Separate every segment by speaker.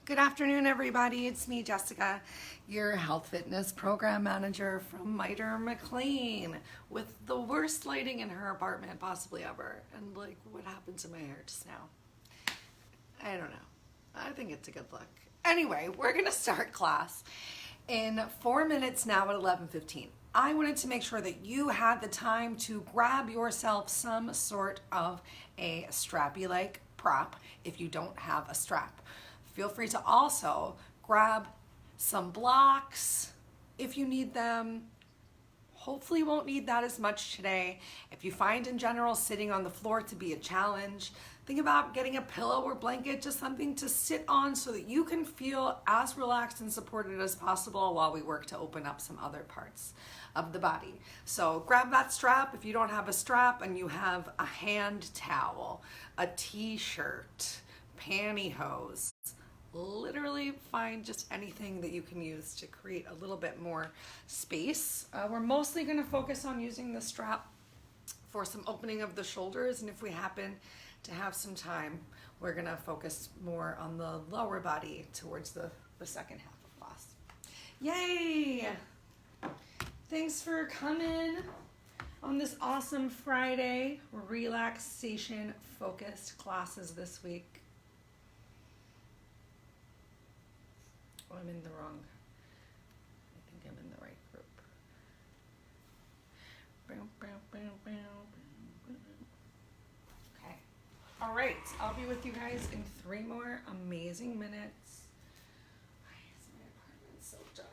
Speaker 1: Good afternoon, everybody. It's me, Jessica, your health fitness program manager from Miter McLean, with the worst lighting in her apartment possibly ever. And like, what happened to my hair just now? I don't know. I think it's a good look. Anyway, we're gonna start class in 4 minutes now at 11:15. I wanted to make sure that you had the time to grab yourself some sort of a strappy-like prop if you don't have a strap. Feel free to also grab some blocks if you need them. Hopefully you won't need that as much today. If you find in general sitting on the floor to be a challenge, think about getting a pillow or blanket, just something to sit on so that you can feel as relaxed and supported as possible while we work to open up some other parts of the body. So grab that strap if you don't have a strap, and you have a hand towel, a t-shirt, pantyhose. Literally find just anything that you can use to create a little bit more space. We're mostly going to focus on using the strap for some opening of the shoulders, and if we happen to have some time, we're going to focus more on the lower body towards the second half of class. Yay! Thanks for coming on this awesome Friday. Relaxation focused classes this week. Oh, I'm in the wrong. I think I'm in the right group. Okay. All right. I'll be with you guys in 3 more amazing minutes. Why is my apartment so dark?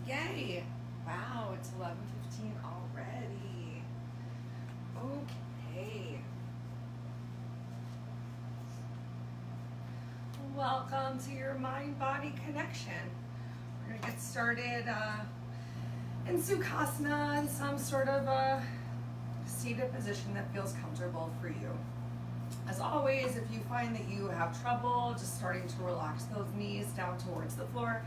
Speaker 1: Yay! Wow, it's 11:15 already. Okay. Welcome to your mind-body connection. We're going to get started in Sukhasana, in some sort of a seated position that feels comfortable for you. As always, if you find that you have trouble just starting to relax those knees down towards the floor,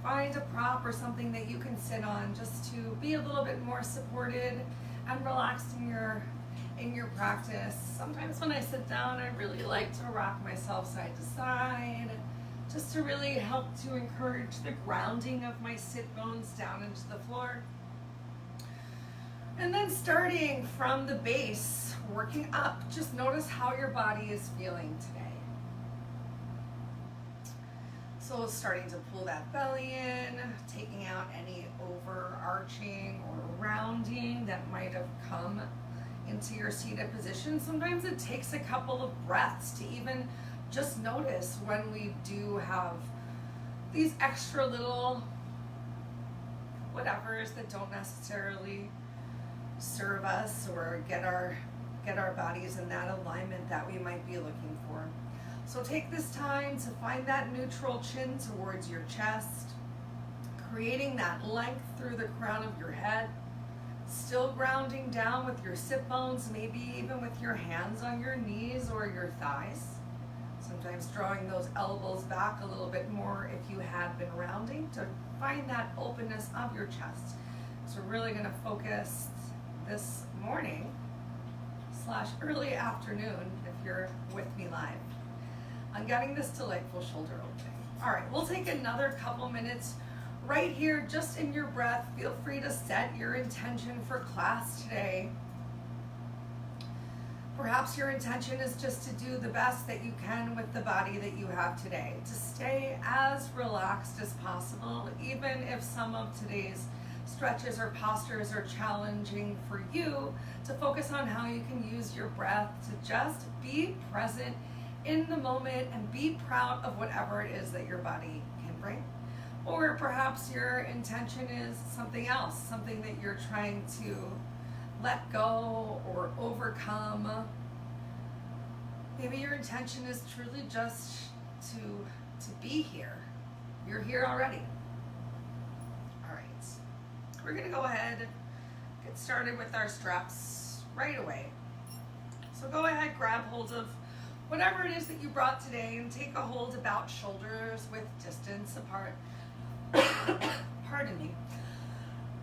Speaker 1: find a prop or something that you can sit on just to be a little bit more supported and relaxed in your practice. Sometimes when I sit down, I really like to rock myself side to side, just to really help to encourage the grounding of my sit bones down into the floor. And then starting from the base, working up, just notice how your body is feeling today. So starting to pull that belly in, taking out any overarching or rounding that might have come into your seated position. Sometimes it takes a couple of breaths to even just notice when we do have these extra little whatevers that don't necessarily serve us or get our bodies in that alignment that we might be looking for. So take this time to find that neutral chin towards your chest, creating that length through the crown of your head, still grounding down with your sit bones, maybe even with your hands on your knees or your thighs. Sometimes drawing those elbows back a little bit more if you had been rounding to find that openness of your chest. So we're really going to focus this morning / early afternoon, if you're with me live, on getting this delightful shoulder opening. All right, we'll take another couple minutes right here, just in your breath. Feel free to set your intention for class today. Perhaps your intention is just to do the best that you can with the body that you have today, to stay as relaxed as possible, even if some of today's stretches or postures are challenging for you, to focus on how you can use your breath to just be present in the moment and be proud of whatever it is that your body can bring. Or perhaps your intention is something else, something that you're trying to let go or overcome. Maybe your intention is truly just to be here. You're here already. All right. We're going to go ahead and get started with our straps right away. So go ahead, grab hold of whatever it is that you brought today and take a hold about shoulders with distance apart. Pardon me.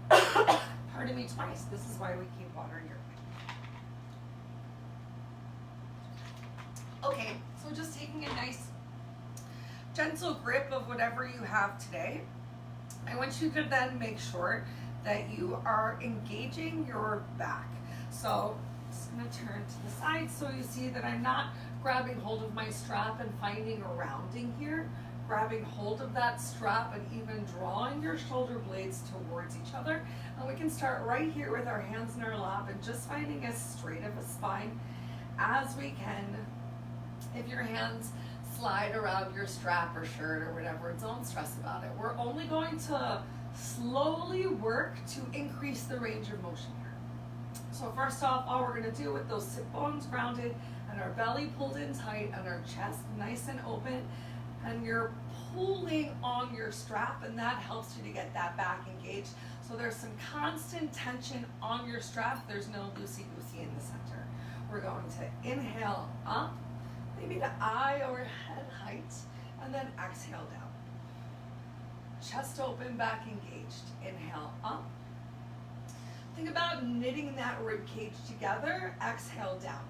Speaker 1: Pardon me twice. This is why we keep water here. Okay, so just taking a nice gentle grip of whatever you have today. I want you to then make sure that you are engaging your back. So I'm just going to turn to the side so you see that I'm not grabbing hold of my strap and finding a rounding here. Grabbing hold of that strap and even drawing your shoulder blades towards each other. And we can start right here with our hands in our lap and just finding as straight of a spine as we can. If your hands slide around your strap or shirt or whatever, don't stress about it. We're only going to slowly work to increase the range of motion here. So first off, all we're going to do with those sit bones grounded and our belly pulled in tight and our chest nice and open, and you're pulling on your strap, and that helps you to get that back engaged. So there's some constant tension on your strap. There's no loosey-goosey in the center. We're going to inhale up, maybe to eye or head height, and then exhale down. Chest open, back engaged. Inhale up. Think about knitting that rib cage together. Exhale down,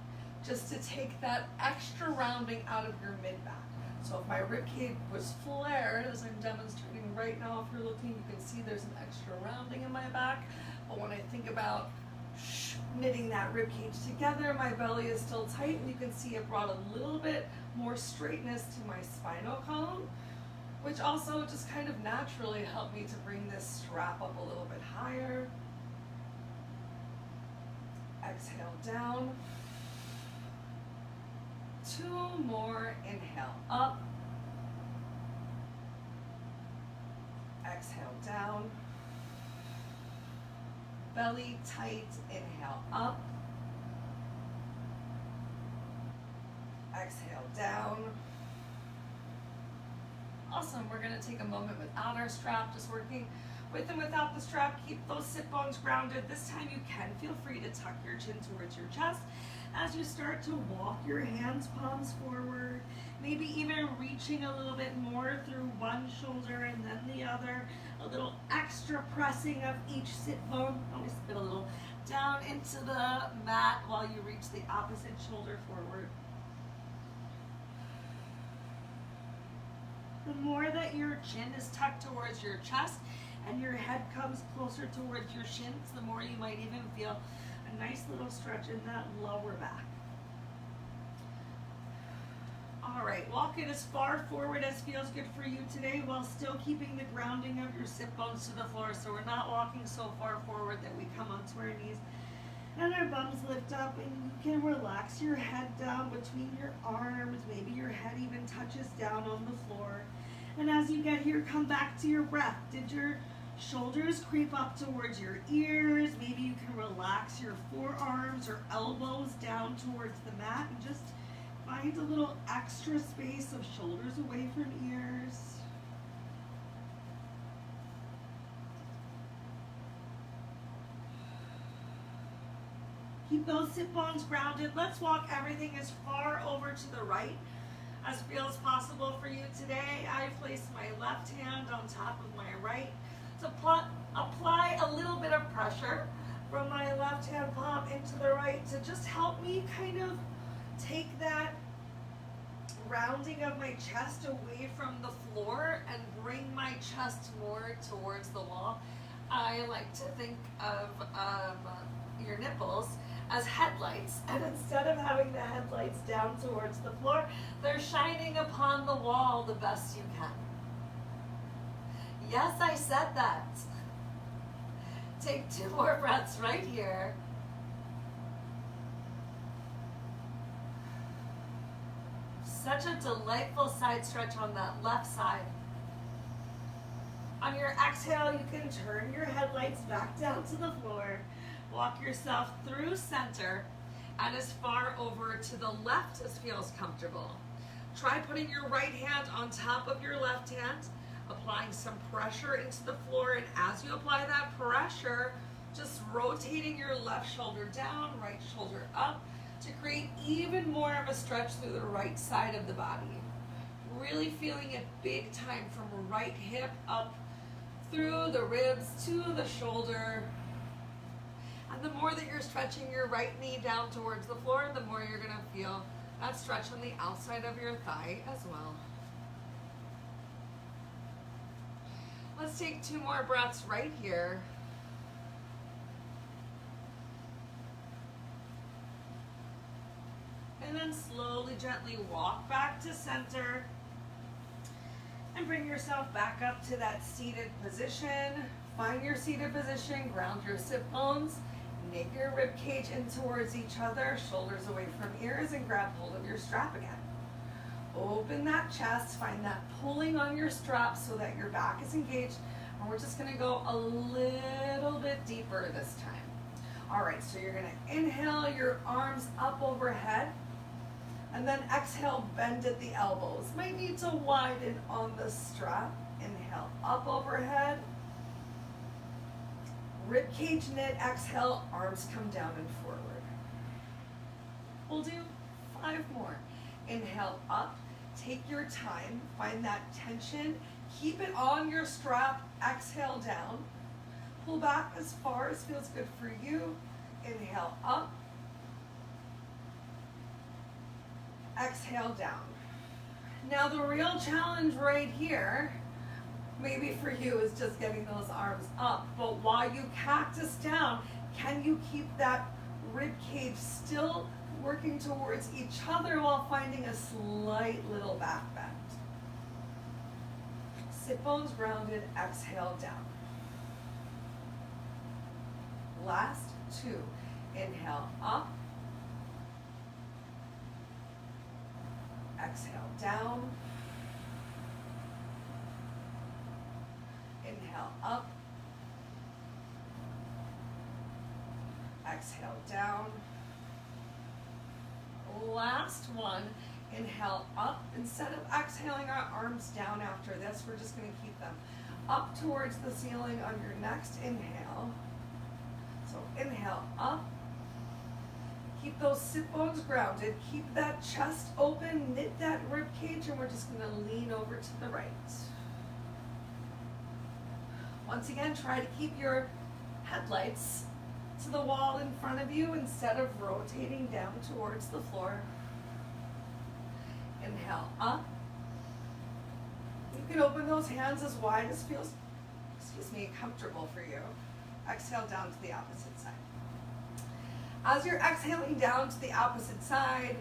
Speaker 1: just to take that extra rounding out of your mid-back. So if my rib cage was flared, as I'm demonstrating right now, if you're looking, you can see there's an extra rounding in my back. But when I think about knitting that rib cage together, my belly is still tight, and you can see it brought a little bit more straightness to my spinal column, which also just kind of naturally helped me to bring this strap up a little bit higher. Exhale down. 2 more. Inhale up. Exhale down. Belly tight. Inhale up. Exhale down. Awesome. We're going to take a moment without our strap, just working with and without the strap. Keep those sit bones grounded. This time you can feel free to tuck your chin towards your chest as you start to walk your hands, palms forward, maybe even reaching a little bit more through one shoulder and then the other, a little extra pressing of each sit bone. Always spit a little down into the mat while you reach the opposite shoulder forward. The more that your chin is tucked towards your chest and your head comes closer towards your shins, the more you might even feel a nice little stretch in that lower back. All right, walk it as far forward as feels good for you today while still keeping the grounding of your sit bones to the floor, so we're not walking so far forward that we come onto our knees. And our bums lift up, and you can relax your head down between your arms. Maybe your head even touches down on the floor. And as you get here, come back to your breath. Did your shoulders creep up towards your ears? Maybe you can relax your forearms or elbows down towards the mat and just find a little extra space of shoulders away from ears. Keep those sit bones grounded. Let's walk everything as far over to the right as feels possible for you today. I place my left hand on top of my right to apply a little bit of pressure from my left hand palm into the right to just help me kind of take that rounding of my chest away from the floor and bring my chest more towards the wall. I like to think of your nipples as headlights, and instead of having the headlights down towards the floor, they're shining upon the wall the best you can. Yes, I said that. Take 2 more breaths right here. Such a delightful side stretch on that left side. On your exhale, you can turn your headlights back down to the floor. Walk yourself through center and as far over to the left as feels comfortable. Try putting your right hand on top of your left hand, applying some pressure into the floor, and as you apply that pressure, just rotating your left shoulder down, right shoulder up to create even more of a stretch through the right side of the body. Really feeling it big time from right hip up through the ribs to the shoulder. And the more that you're stretching your right knee down towards the floor, the more you're gonna feel that stretch on the outside of your thigh as well. Let's take 2 more breaths right here. And then slowly, gently walk back to center and bring yourself back up to that seated position. Find your seated position, ground your sit bones, knit your rib cage in towards each other, shoulders away from ears, and grab hold of your strap again. Open that chest, find that pulling on your strap so that your back is engaged, and we're just gonna go a little bit deeper this time. All right, so you're gonna inhale your arms up overhead, and then exhale, bend at the elbows. Might need to widen on the strap. Inhale, up overhead. Rib cage knit, exhale, arms come down and forward. We'll do 5 more. Inhale up, take your time, find that tension, keep it on your strap, exhale down. Pull back as far as feels good for you. Inhale up, exhale down. Now the real challenge right here, maybe for you, is just getting those arms up, but while you cactus down, can you keep that rib cage still working towards each other while finding a slight little back bend? Sit bones grounded, exhale down. Last 2. Inhale up, exhale down. Inhale up, exhale down. Last one, inhale up. Instead of exhaling our arms down after this, we're just going to keep them up towards the ceiling on your next inhale. So inhale up, keep those sit bones grounded, keep that chest open, knit that rib cage, and we're just going to lean over to the right. Once again, try to keep your headlights to the wall in front of you instead of rotating down towards the floor. Inhale up. You can open those hands as wide as feels, comfortable for you. Exhale down to the opposite side. As you're exhaling down to the opposite side,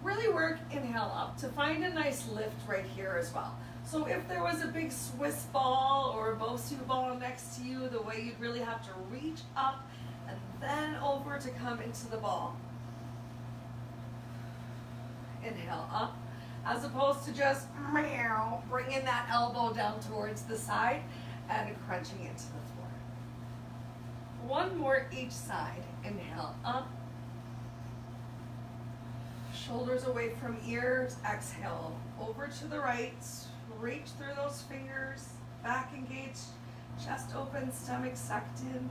Speaker 1: really work inhale up to find a nice lift right here as well. So if there was a big Swiss ball or a Bosu ball next to you, the way you'd really have to reach up and then over to come into the ball. Inhale up, as opposed to just bringing that elbow down towards the side and crunching it to the floor. One more each side. Inhale up, shoulders away from ears. Exhale over to the right, reach through those fingers, back engaged, chest open, stomach sucked in.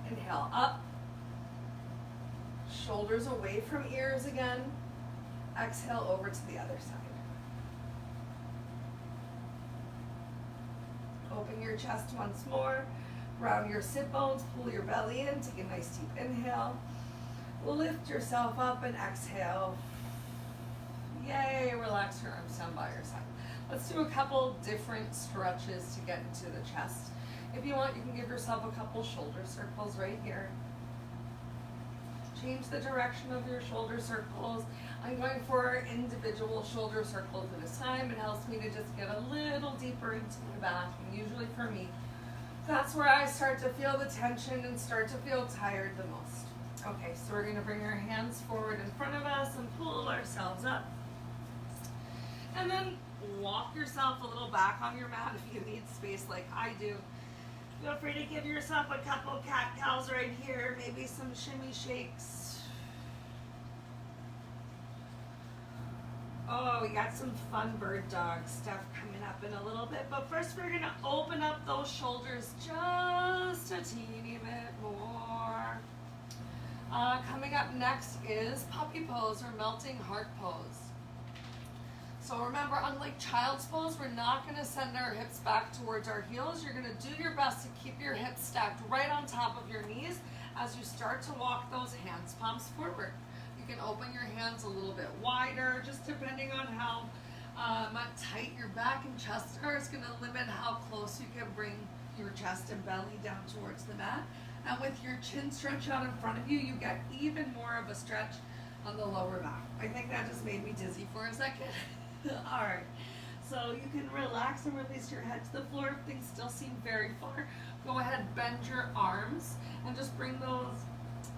Speaker 1: Inhale up, shoulders away from ears again. Exhale over to the other side. Open your chest once more. Round your sit bones, pull your belly in, take a nice deep inhale. Lift yourself up and exhale. Yay, relax your arms down by your side. Let's do a couple different stretches to get into the chest. If you want, you can give yourself a couple shoulder circles right here. Change the direction of your shoulder circles. I'm going for individual shoulder circles at a time. It helps me to just get a little deeper into my back, and usually for me, that's where I start to feel the tension and start to feel tired the most. Okay, so we're going to bring our hands forward in front of us and pull ourselves up. And then walk yourself a little back on your mat if you need space like I do. Feel free to give yourself a couple cat-cows right here, maybe some shimmy shakes. Oh, we got some fun bird dog stuff coming up in a little bit, but first we're gonna open up those shoulders just a teeny bit more. Coming up next is puppy pose or melting heart pose. So remember, unlike child's pose, we're not going to send our hips back towards our heels. You're going to do your best to keep your hips stacked right on top of your knees as you start to walk those hands palms forward. You can open your hands a little bit wider, just depending on how tight your back and chest are. It's going to limit how close you can bring your chest and belly down towards the mat. And with your chin stretch out in front of you, you get even more of a stretch on the lower back. I think that just made me dizzy for a second. All right, so you can relax and release your head to the floor if things still seem very far. Go ahead, bend your arms and just bring those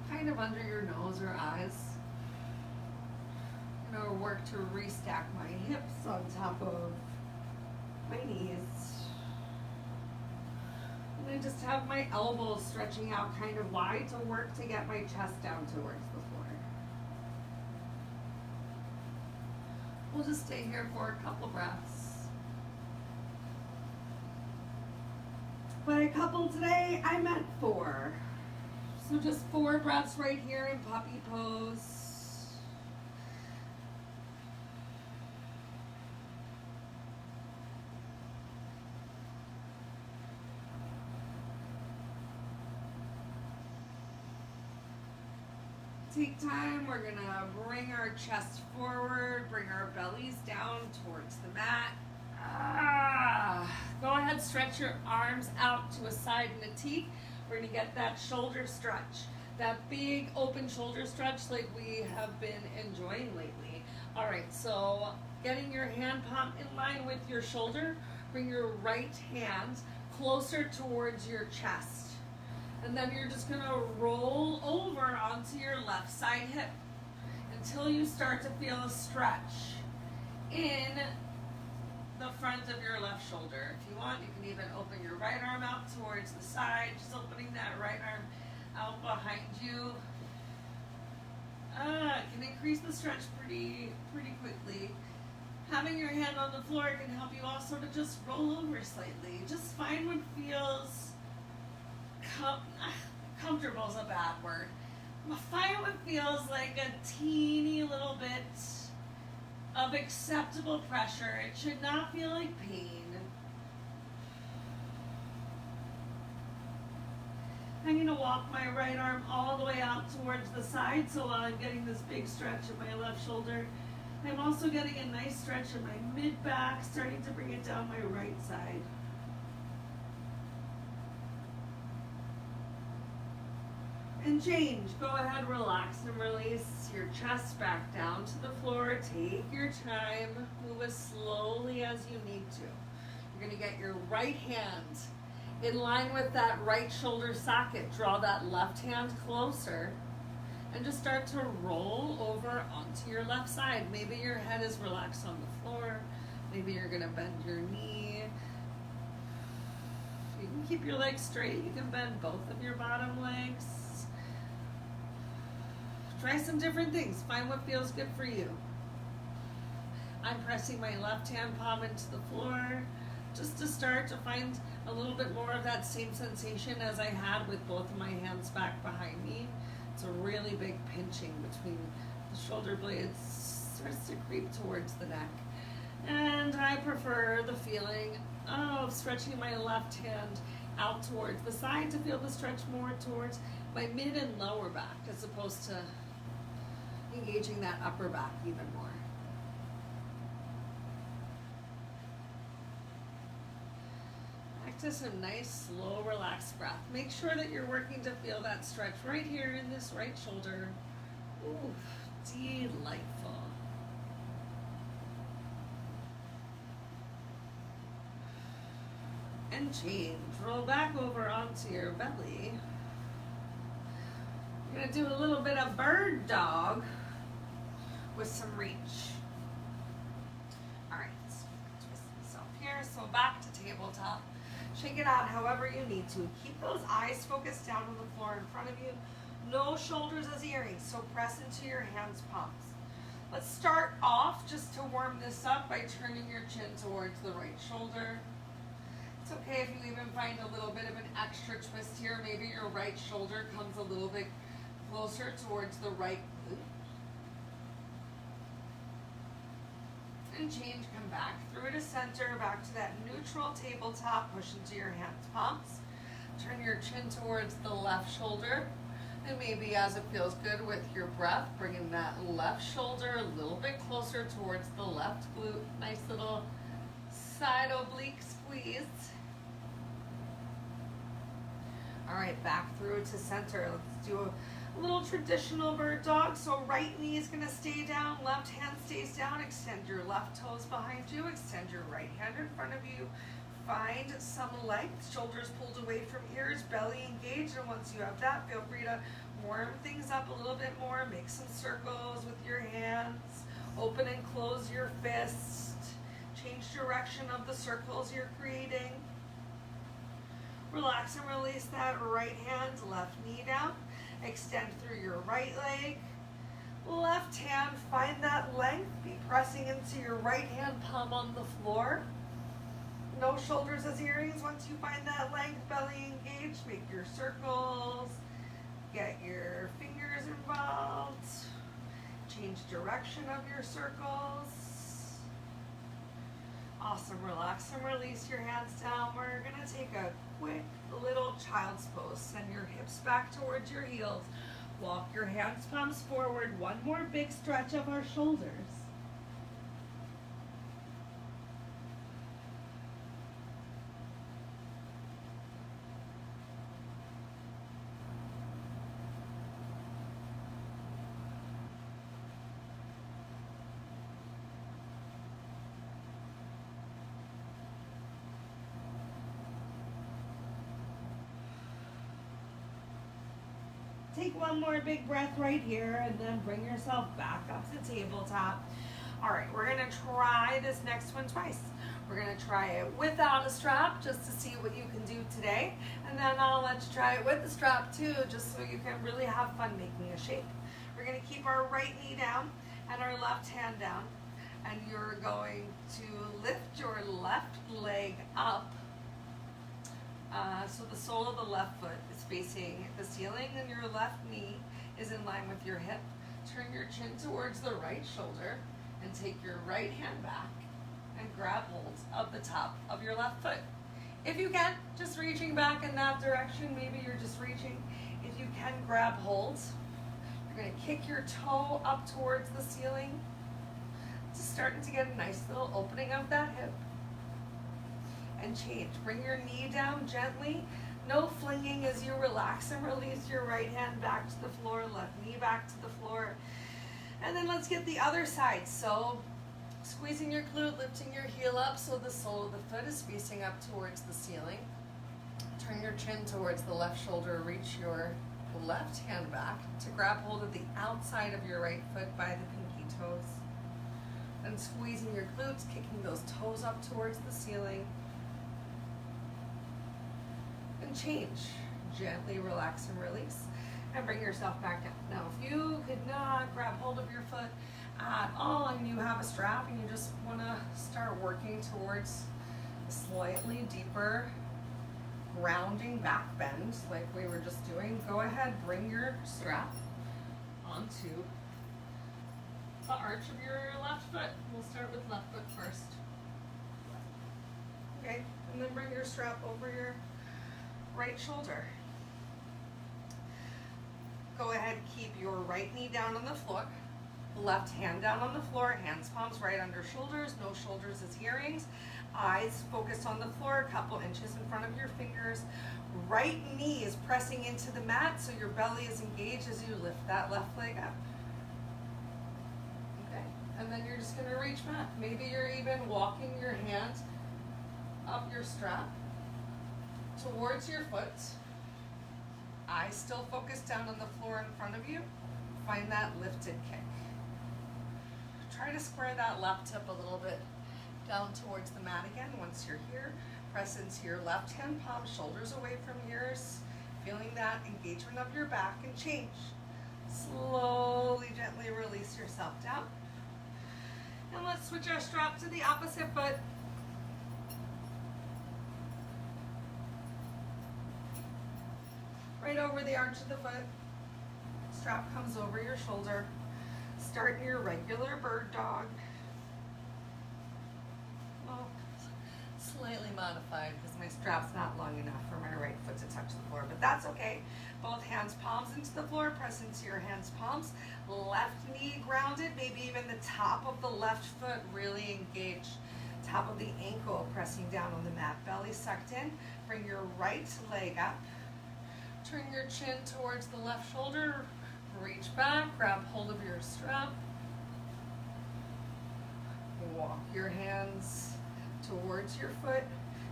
Speaker 1: kind of under your nose or eyes. I'm going to work to restack my hips on top of my knees. And then just have my elbows stretching out kind of wide to work to get my chest down towards the floor. We'll just stay here for a couple breaths. By a couple today, I meant 4. So just 4 breaths right here in puppy pose. Take time, we're gonna bring our chest forward, bring our bellies down towards the mat. Go ahead, stretch your arms out to a side in a T. We're gonna get that shoulder stretch, that big open shoulder stretch like we have been enjoying lately. All right, so getting your hand palm in line with your shoulder, bring your right hand closer towards your chest. And then you're just going to roll over onto your left side hip until you start to feel a stretch in the front of your left shoulder. If you want, you can even open your right arm out towards the side, just opening that right arm out behind you. It can increase the stretch pretty quickly. Having your hand on the floor can help you also to just roll over slightly. Just find what feels comfortable is a bad word. Find what feels like a teeny little bit of acceptable pressure. It should not feel like pain. I'm going to walk my right arm all the way out towards the side, so while I'm getting this big stretch in my left shoulder, I'm also getting a nice stretch in my mid-back, starting to bring it down my right side. And change. Go ahead, relax and release your chest back down to the floor. Take your time. Move as slowly as you need to. You're going to get your right hand In line with that right shoulder socket, draw that left hand closer and just start to roll over onto your left side. Maybe your head is relaxed on the floor. Maybe you're gonna bend your knee. You can keep your legs straight. You can bend both of your bottom legs. Try some different things. Find what feels good for you. I'm pressing my left hand palm into the floor just to start to find a little bit more of that same sensation as I had with both of my hands back behind me. It's a really big pinching between the shoulder blades, starts to creep towards the neck. And I prefer the feeling of stretching my left hand out towards the side to feel the stretch more towards my mid and lower back as opposed to engaging that upper back even more. Back to some nice, slow, relaxed breath. Make sure that you're working to feel that stretch right here in this right shoulder. Ooh, delightful. And change. Roll back over onto your belly. You're going to do a little bit of bird dog with some reach. All right, twist myself here. So back to tabletop. Shake it out however you need to. Keep those eyes focused down on the floor in front of you. No shoulders as earrings, so press into your hands' palms. Let's start off just to warm this up by turning your chin towards the right shoulder. It's okay if you even find a little bit of an extra twist here. Maybe your right shoulder comes a little bit closer towards the right glute. And change, come back through to center, back to that neutral tabletop, push into your hands, palms. Turn your chin towards the left shoulder. And maybe as it feels good with your breath, bringing that left shoulder a little bit closer towards the left glute. Nice little side oblique squeeze. All right, back through to center. Let's do a little traditional bird dog. So right knee is gonna stay down, left hand stays down. Extend your left toes behind you. Extend your right hand in front of you. Find some length, shoulders pulled away from ears, belly engaged. And once you have that, feel free to warm things up a little bit more. Make some circles with your hands. Open and close your fist. Change direction of the circles you're creating. Relax and release that right hand, left knee down. Extend through your right leg. Left hand, find that length. Be pressing into your right hand palm on the floor. No shoulders as earrings. Once you find that length, belly engaged, make your circles. Get your fingers involved. Change direction of your circles. Awesome. Relax and release your hands down. We're going to take a quick little child's pose. Send your hips back towards your heels. Walk your hands, palms forward. One more big stretch of our shoulders. Take one more big breath right here and then bring yourself back up to tabletop. All right, we're gonna try this next one twice. We're gonna try it without a strap just to see what you can do today. And then I'll let you try it with the strap too, just so you can really have fun making a shape. We're gonna keep our right knee down and our left hand down. And you're going to lift your left leg up. So the sole of the left foot is facing the ceiling and your left knee is in line with your hip. Turn your chin towards the right shoulder and take your right hand back and grab hold of the top of your left foot. If you can, just reaching back in that direction, maybe you're just reaching. If you can, grab hold. You're going to kick your toe up towards the ceiling. Just starting to get a nice little opening of that hip. And change. Bring your knee down gently. No flinging as you relax and release your right hand back to the floor, left knee back to the floor. And then let's get the other side. So squeezing your glute, lifting your heel up so the sole of the foot is facing up towards the ceiling. Turn your chin towards the left shoulder. Reach your left hand back to grab hold of the outside of your right foot by the pinky toes. And squeezing your glutes, kicking those toes up towards the ceiling. And change. Gently relax and release. And bring yourself back down. Now, if you could not grab hold of your foot at all and you have a strap and you just want to start working towards a slightly deeper grounding back bend like we were just doing, go ahead, bring your strap onto the arch of your left foot. We'll start with left foot first. Okay, and then bring your strap over your right shoulder. Go ahead, keep your right knee down on the floor, left hand down on the floor, hands, palms right under shoulders, no shoulders as earrings, eyes focused on the floor, a couple inches in front of your fingers. Right knee is pressing into the mat so your belly is engaged as you lift that left leg up. Okay, and then you're just gonna reach back. Maybe you're even walking your hands up your strap towards your foot. Eyes still focused down on the floor in front of you. Find that lifted kick. Try to square that left hip a little bit down towards the mat again. Once you're here, press into your left hand palm, shoulders away from yours. Feeling that engagement of your back and change. Slowly, gently release yourself down. And let's switch our strap to the opposite foot. Right over the arch of the foot. Strap comes over your shoulder. Start in your regular bird dog. Well, slightly modified because my strap's not long enough for my right foot to touch the floor, but that's okay. Both hands, palms into the floor. Press into your hands, palms. Left knee grounded, maybe even the top of the left foot really engaged. Top of the ankle pressing down on the mat. Belly sucked in. Bring your right leg up. Turn your chin towards the left shoulder, reach back, grab hold of your strap. Walk your hands towards your foot.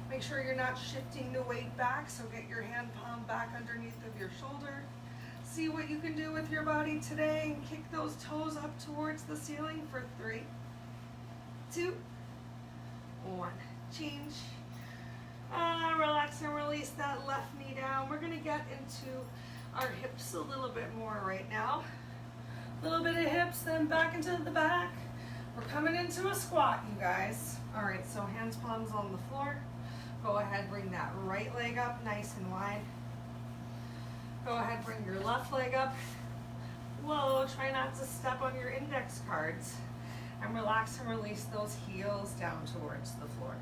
Speaker 1: Make sure you're not shifting the weight back, so get your hand palm back underneath of your shoulder. See what you can do with your body today and kick those toes up towards the ceiling for 3, 2, 1. Change. Relax and release that left knee down. We're going to get into our hips a little bit more right now. A little bit of hips, then back into the back. We're coming into a squat, you guys. All right, so hands, palms on the floor. Go ahead, bring that right leg up nice and wide. Go ahead, bring your left leg up. Whoa, try not to step on your index cards. And relax and release those heels down towards the floor.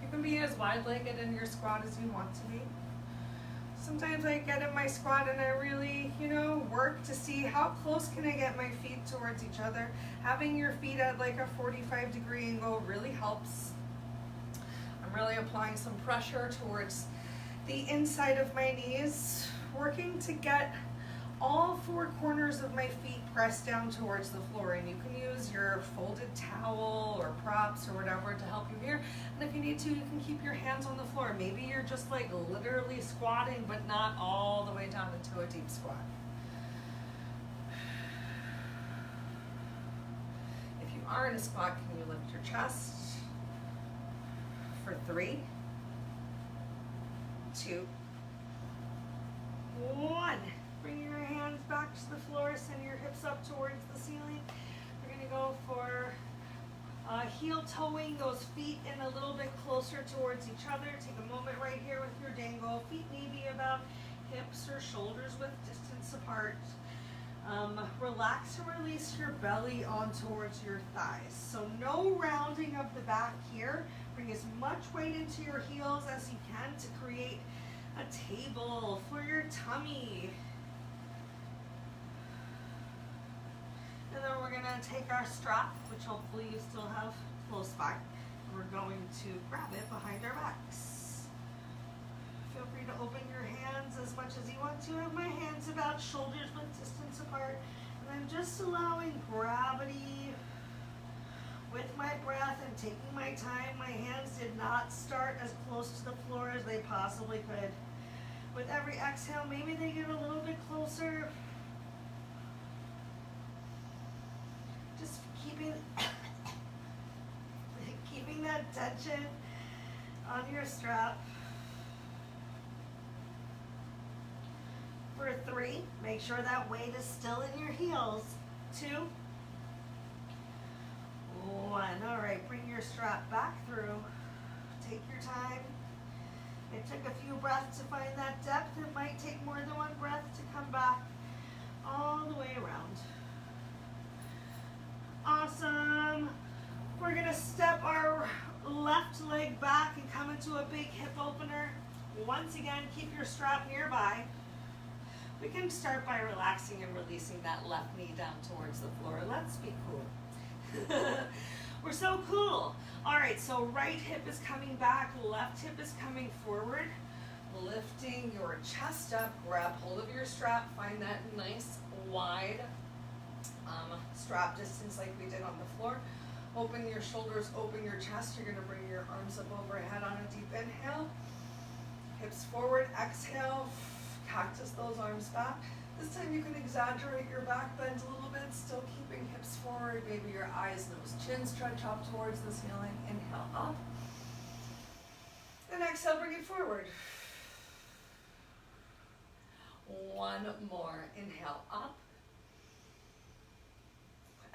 Speaker 1: You can be as wide-legged in your squat as you want to be. Sometimes I get in my squat and I really, work to see how close can I get my feet towards each other. Having your feet at like a 45-degree angle really helps. I'm really applying some pressure towards the inside of my knees, working to get all 4 corners of my feet pressed down towards the floor. And you can use your folded towel or props or whatever to help you here. And if you need to, you can keep your hands on the floor. Maybe you're just like literally squatting, but not all the way down into a deep squat. If you are in a squat, can you lift your chest for 3, 2, 1. Bring your hands back to the floor, send your hips up towards the ceiling. We're going to go for heel toeing those feet in a little bit closer towards each other. Take a moment right here with your dangle. Feet maybe about hips or shoulders with distance apart. Relax and release your belly on towards your thighs. So no rounding of the back here. Bring as much weight into your heels as you can to create a table for your tummy. And then we're going to take our strap, which hopefully you still have close by. We're going to grab it behind our backs. Feel free to open your hands as much as you want to. I have my hands about shoulders with distance apart. And I'm just allowing gravity with my breath and taking my time. My hands did not start as close to the floor as they possibly could. With every exhale, maybe they get a little bit closer. Just keeping that tension on your strap. For 3, make sure that weight is still in your heels. 2, 1. All right, bring your strap back through. Take your time. It took a few breaths to find that depth. It might take more than one breath to come back all the way around. Awesome. We're gonna step our left leg back and come into a big hip opener. Once again, keep your strap nearby. We can start by relaxing and releasing that left knee down towards the floor. Let's be cool. We're so cool. All right, so right hip is coming back, left hip is coming forward. Lifting your chest up, grab hold of your strap, find that nice wide strap distance like we did on the floor. Open your shoulders, open your chest. You're gonna bring your arms up overhead on a deep inhale. Hips forward, exhale. Cactus those arms back. This time you can exaggerate your back bend a little bit, still keeping hips forward. Maybe your eyes, nose, chin stretch up towards the ceiling. Inhale up. And exhale, bring it forward. One more. Inhale up.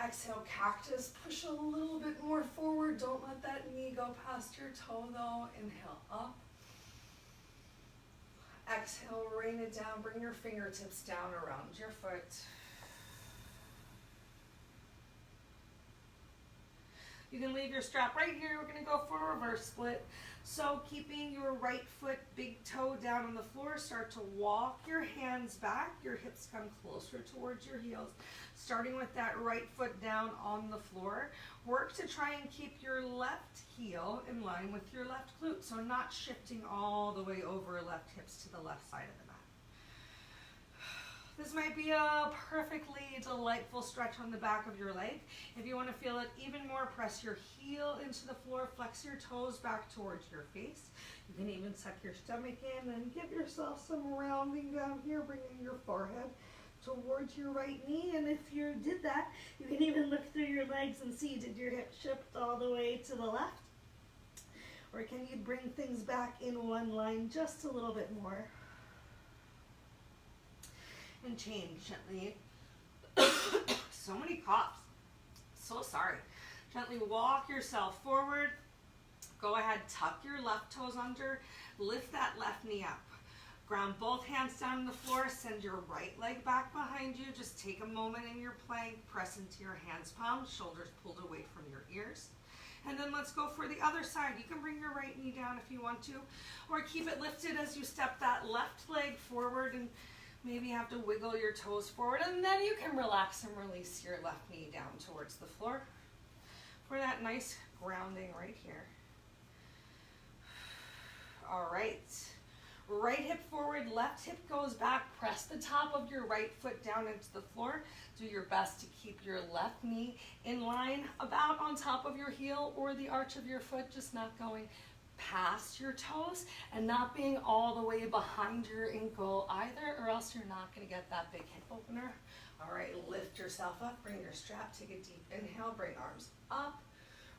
Speaker 1: Exhale, cactus. Push a little bit more forward. Don't let that knee go past your toe though. Inhale up. Exhale, rain it down. Bring your fingertips down around your foot. You can leave your strap right here. We're going to go for a reverse split. So keeping your right foot, big toe down on the floor, start to walk your hands back. Your hips come closer towards your heels. Starting with that right foot down on the floor. Work to try and keep your left heel in line with your left glute. So not shifting all the way over left hips to the left side of the mat. This might be a perfectly delightful stretch on the back of your leg. If you want to feel it even more, press your heel into the floor, flex your toes back towards your face. You can even suck your stomach in and give yourself some rounding down here, bringing your forehead towards your right knee. And if you did that, you can even look through your legs and see, did your hip shift all the way to the left? Or can you bring things back in one line just a little bit more? And change gently. So many coughs. So sorry. Gently walk yourself forward. Go ahead, tuck your left toes under. Lift that left knee up. Ground both hands down on the floor. Send your right leg back behind you. Just take a moment in your plank. Press into your hands palms. Shoulders pulled away from your ears. And then let's go for the other side. You can bring your right knee down if you want to. Or keep it lifted as you step that left leg forward and maybe you have to wiggle your toes forward, and then you can relax and release your left knee down towards the floor for that nice grounding right here. All right. Right hip forward, left hip goes back. Press the top of your right foot down into the floor. Do your best to keep your left knee in line about on top of your heel or the arch of your foot, just not going past your toes and not being all the way behind your ankle either, or else you're not going to get that big hip opener. All right, lift yourself up, bring your strap, take a deep inhale, bring arms up,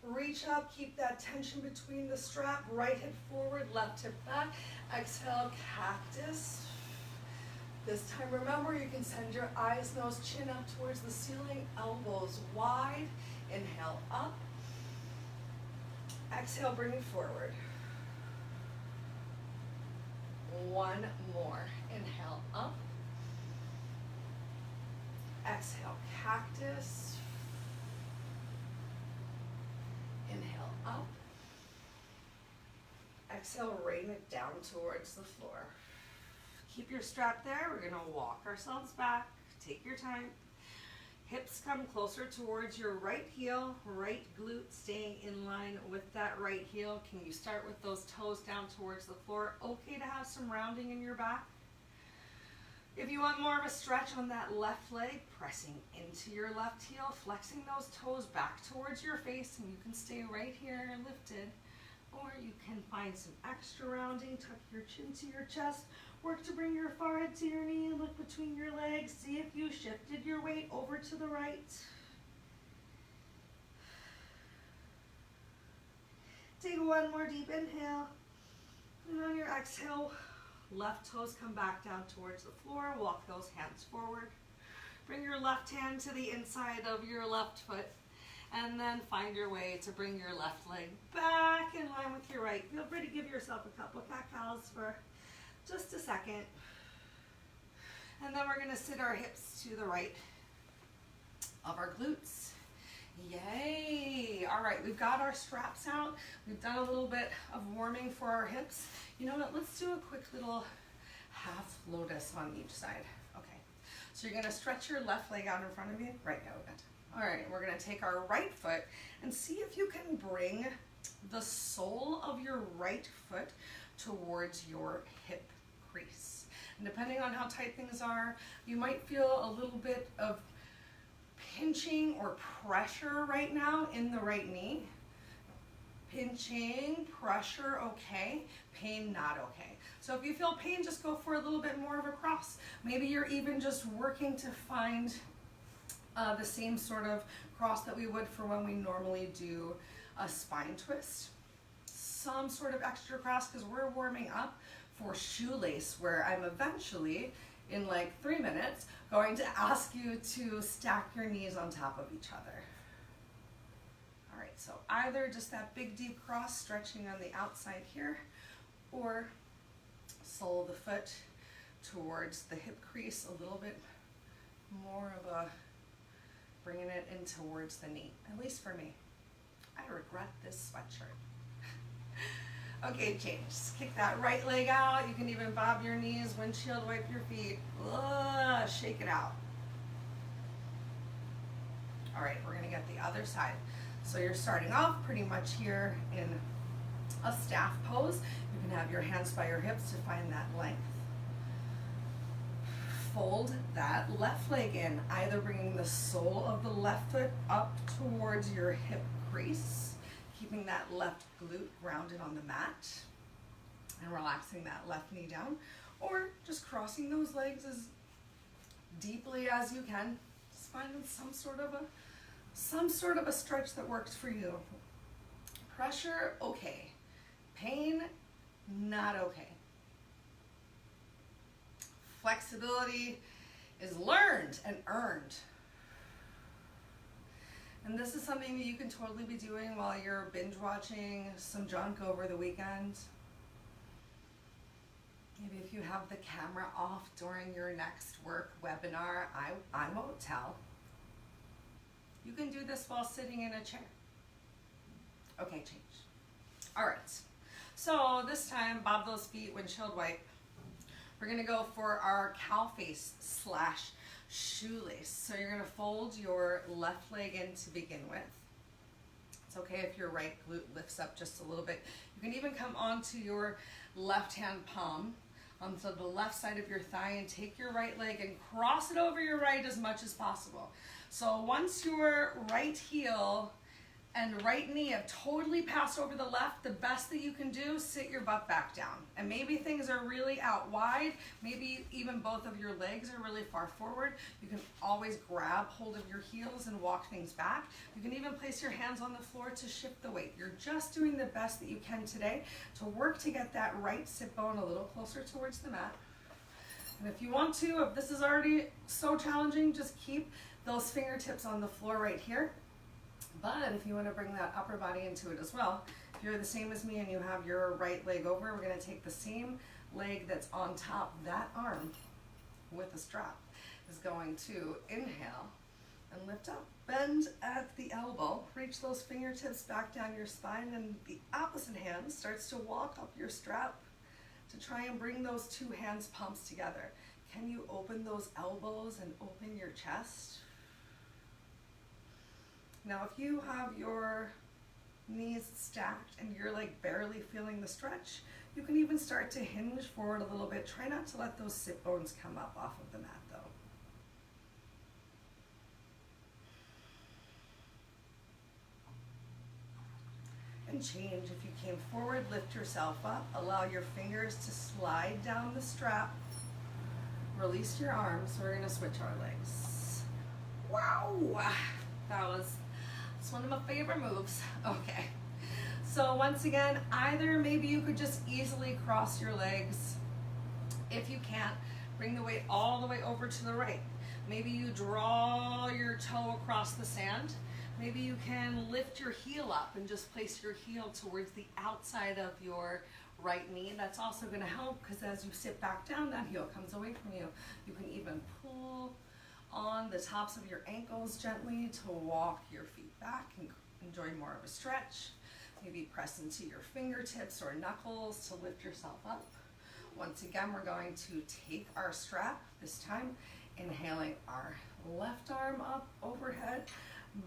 Speaker 1: reach up, keep that tension between the strap, right hip forward, left hip back, exhale, cactus. This time, remember, you can send your eyes, nose, chin up towards the ceiling, elbows wide, inhale up, exhale, bring it forward. One more. Inhale up. Exhale, cactus. Inhale up. Exhale, rain it down towards the floor. Keep your strap there. We're going to walk ourselves back. Take your time. Hips come closer towards your right heel, right glute staying in line with that right heel. Can you start with those toes down towards the floor? Okay to have some rounding in your back. If you want more of a stretch on that left leg, pressing into your left heel, flexing those toes back towards your face, and you can stay right here lifted. Or you can find some extra rounding, tuck your chin to your chest, work to bring your forehead to your knee, look between your legs, see if you shifted your weight over to the right. Take one more deep inhale, and on your exhale, left toes come back down towards the floor, walk those hands forward. Bring your left hand to the inside of your left foot, and then find your way to bring your left leg back in line with your right. Feel free to give yourself a couple cat-cows for just a second. And then we're gonna sit our hips to the right of our glutes. Yay! All right, we've got our straps out. We've done a little bit of warming for our hips. You know what, let's do a quick little half lotus on each side. Okay, so you're gonna stretch your left leg out in front of you, right out. All right, we're gonna take our right foot and see if you can bring the sole of your right foot towards your hip crease. And depending on how tight things are, you might feel a little bit of pinching or pressure right now in the right knee. Pinching, pressure, okay. Pain, not okay. So if you feel pain, just go for a little bit more of a cross. Maybe you're even just working to find the same sort of cross that we would for when we normally do a spine twist. Some sort of extra cross, because we're warming up for shoelace, where I'm eventually, in like 3 minutes, going to ask you to stack your knees on top of each other. All right, so either just that big deep cross stretching on the outside here, or sole of the foot towards the hip crease, a little bit more of a bringing it in towards the knee, at least for me. I regret this sweatshirt. Okay, change. Just kick that right leg out. You can even bob your knees, windshield wipe your feet. Ugh, shake it out. All right, we're gonna get the other side. So you're starting off pretty much here in a staff pose. You can have your hands by your hips to find that length. Fold that left leg in, either bringing the sole of the left foot up towards your hip crease, keeping that left glute grounded on the mat, and relaxing that left knee down, or just crossing those legs as deeply as you can. Just finding some sort of a stretch that works for you. Pressure, okay. Pain, not okay. Flexibility is learned and earned. And this is something that you can totally be doing while you're binge watching some junk over the weekend. Maybe if you have the camera off during your next work webinar, I won't tell. You can do this while sitting in a chair. Okay, change. All right, so this time, bob those feet, windshield wipe. We're gonna go for our cow face / shoelace. So you're gonna fold your left leg in to begin with. It's okay if your right glute lifts up just a little bit. You can even come onto your left hand palm onto the left side of your thigh and take your right leg and cross it over your right as much as possible. So once your right heel and right knee have totally passed over the left, the best that you can do, sit your butt back down. And maybe things are really out wide, maybe even both of your legs are really far forward. You can always grab hold of your heels and walk things back. You can even place your hands on the floor to shift the weight. You're just doing the best that you can today to work to get that right sit bone a little closer towards the mat. And if you want to, if this is already so challenging, just keep those fingertips on the floor right here. But if you want to bring that upper body into it as well, if you're the same as me and you have your right leg over, we're going to take the same leg that's on top, that arm with a strap is going to inhale and lift up. Bend at the elbow, reach those fingertips back down your spine, and the opposite hand starts to walk up your strap to try and bring those two hands palms together. Can you open those elbows and open your chest? Now, if you have your knees stacked and you're like barely feeling the stretch, you can even start to hinge forward a little bit. Try not to let those sit bones come up off of the mat though. And change. If you came forward, lift yourself up. Allow your fingers to slide down the strap. Release your arms. We're going to switch our legs. Wow! That's one of my favorite moves. Okay. So once again, either maybe you could just easily cross your legs. If you can't, bring the weight all the way over to the right. Maybe you draw your toe across the sand. Maybe you can lift your heel up and just place your heel towards the outside of your right knee. That's also going to help because as you sit back down, that heel comes away from you. You can even pull on the tops of your ankles gently to walk your feet back and enjoy more of a stretch. Maybe press into your fingertips or knuckles to lift yourself up. Once again, we're going to take our strap, this time inhaling our left arm up overhead.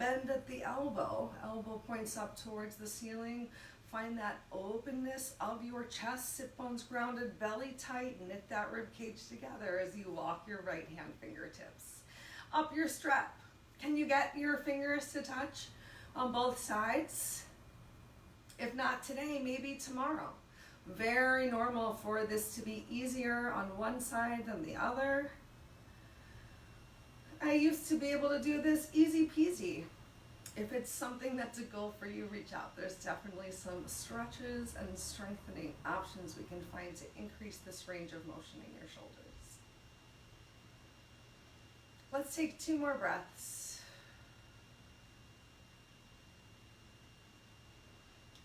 Speaker 1: Bend at the elbow. Elbow points up towards the ceiling. Find that openness of your chest, sit bones grounded, belly tight, knit that rib cage together as you walk your right hand fingertips up your strap. Can you get your fingers to touch on both sides? If not today, maybe tomorrow. Very normal for this to be easier on one side than the other. I used to be able to do this easy peasy. If it's something that's a goal for you, reach out. There's definitely some stretches and strengthening options we can find to increase this range of motion in your shoulders. Let's take 2 more breaths.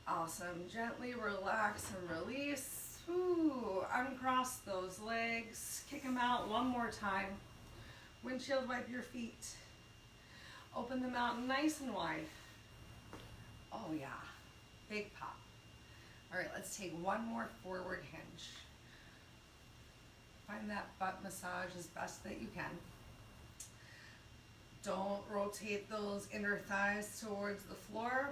Speaker 1: Awesome. Gently relax and release. Ooh, uncross those legs. Kick them out one more time. Windshield wipe your feet. Open them out nice and wide. Oh yeah, big pop. All right, let's take one more forward hinge. Find that butt massage as best that you can. Don't rotate those inner thighs towards the floor.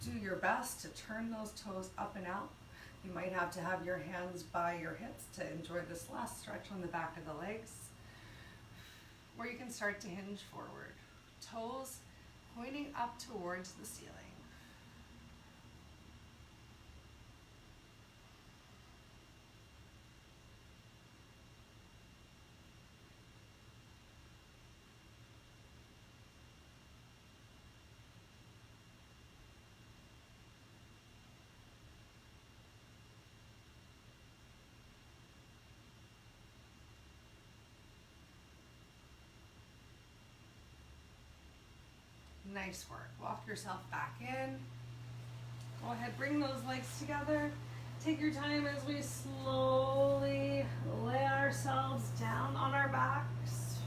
Speaker 1: Do your best to turn those toes up and out. You might have to have your hands by your hips to enjoy this last stretch on the back of the legs. Or you can start to hinge forward. Toes pointing up towards the ceiling. Nice work. Walk yourself back in. Go ahead, bring those legs together. Take your time as we slowly lay ourselves down on our backs.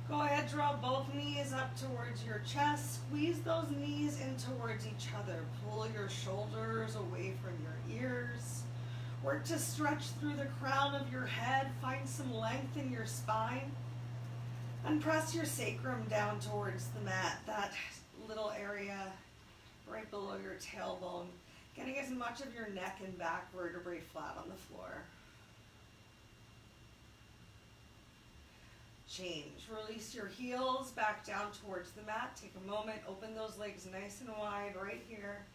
Speaker 1: Go ahead, draw both knees up towards your chest. Squeeze those knees in towards each other. Pull your shoulders away from your ears. Work to stretch through the crown of your head. Find some length in your spine. And press your sacrum down towards the mat, that little area right below your tailbone, getting as much of your neck and back vertebrae flat on the floor. Change. Release your heels back down towards the mat. Take a moment, open those legs nice and wide right here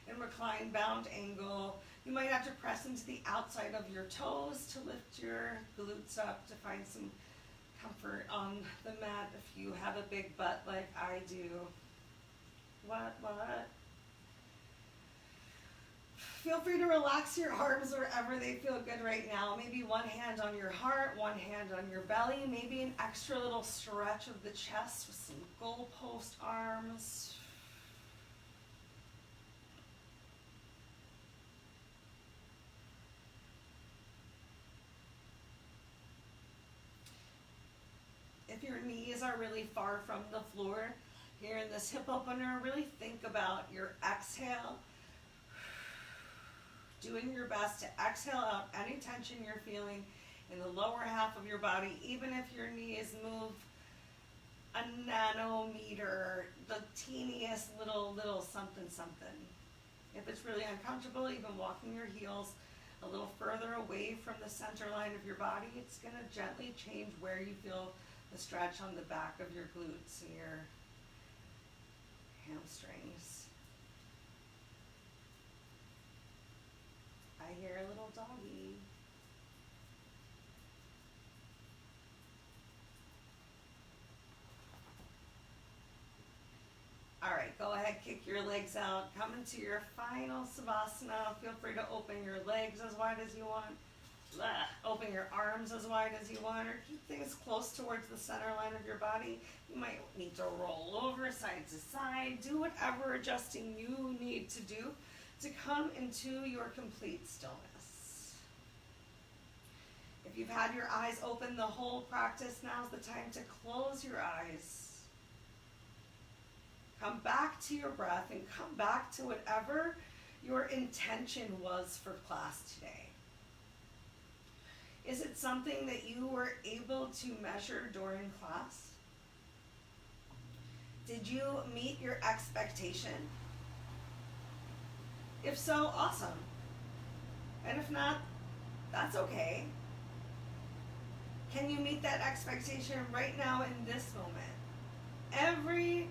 Speaker 1: in reclined bound angle. You might have to press into the outside of your toes to lift your glutes up to find some comfort on the mat if you have a big butt like I do. What? Feel free to relax your arms wherever they feel good right now. Maybe one hand on your heart, one hand on your belly, maybe an extra little stretch of the chest with some goalpost arms. If your knees are really far from the floor, here in this hip opener, really think about your exhale. Doing your best to exhale out any tension you're feeling in the lower half of your body, even if your knees move a nanometer, the teeniest little something something. If it's really uncomfortable, even walking your heels a little further away from the center line of your body, it's going to gently change where you feel the stretch on the back of your glutes and your hamstrings. I hear a little doggy. All right, go ahead, kick your legs out. Come into your final Savasana. Feel free to open your legs as wide as you want. Open your arms as wide as you want, or keep things close towards the center line of your body. You might need to roll over side to side. Do whatever adjusting you need to do to come into your complete stillness. If you've had your eyes open the whole practice, now's the time to close your eyes. Come back to your breath and come back to whatever your intention was for class today. Is it something that you were able to measure during class? Did you meet your expectation? If so, awesome. And if not, that's okay. Can you meet that expectation right now in this moment? Every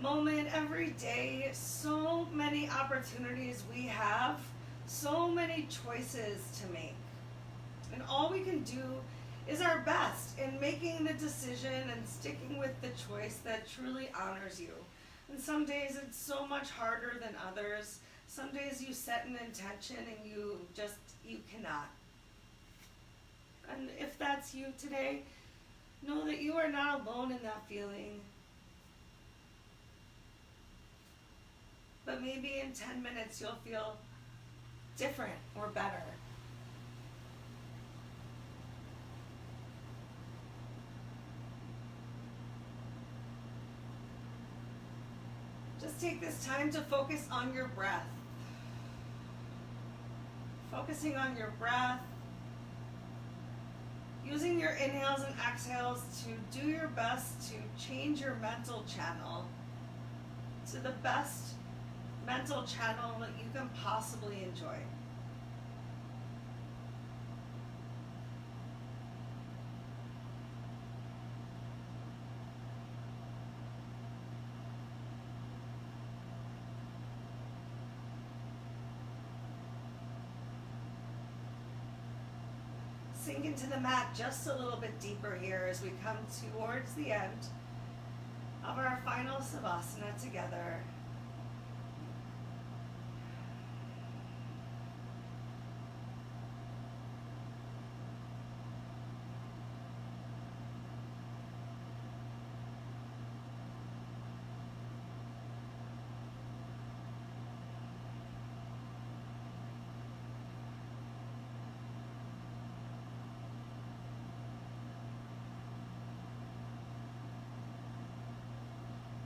Speaker 1: moment, every day, so many opportunities we have, so many choices to make. And all we can do is our best in making the decision and sticking with the choice that truly honors you. And some days it's so much harder than others. Some days you set an intention and you cannot. And if that's you today, know that you are not alone in that feeling. But maybe in 10 minutes you'll feel different or better. Just take this time to focus on your breath. Focusing on your breath. Using your inhales and exhales to do your best to change your mental channel to the best mental channel that you can possibly enjoy. Sink into the mat just a little bit deeper here as we come towards the end of our final Savasana together.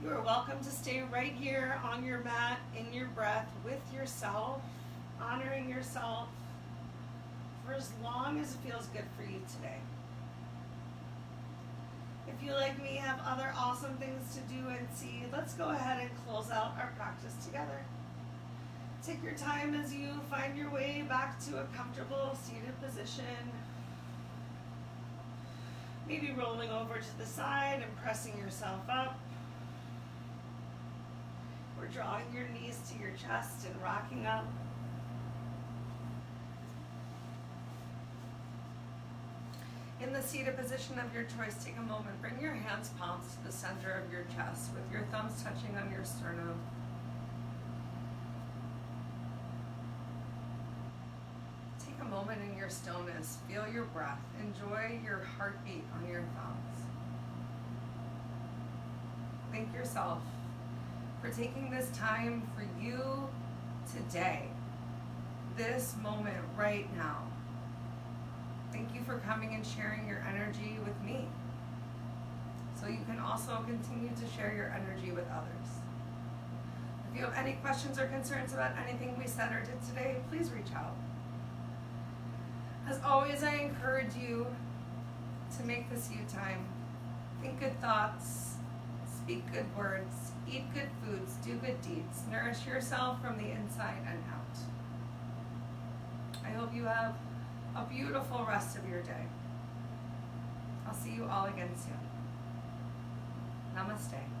Speaker 1: You are welcome to stay right here on your mat, in your breath, with yourself, honoring yourself for as long as it feels good for you today. If you, like me, have other awesome things to do and see, let's go ahead and close out our practice together. Take your time as you find your way back to a comfortable seated position. Maybe rolling over to the side and pressing yourself up. Or drawing your knees to your chest and rocking up. In the seated position of your choice, take a moment. Bring your hands palms to the center of your chest with your thumbs touching on your sternum. Take a moment in your stillness. Feel your breath. Enjoy your heartbeat on your thumbs. Thank yourself for taking this time for you today, this moment right now. Thank you for coming and sharing your energy with me, so you can also continue to share your energy with others. If you have any questions or concerns about anything we said or did today, please reach out. As always, I encourage you to make this you time. Think good thoughts, speak good words, eat good foods, do good deeds, nourish yourself from the inside and out. I hope you have a beautiful rest of your day. I'll see you all again soon. Namaste.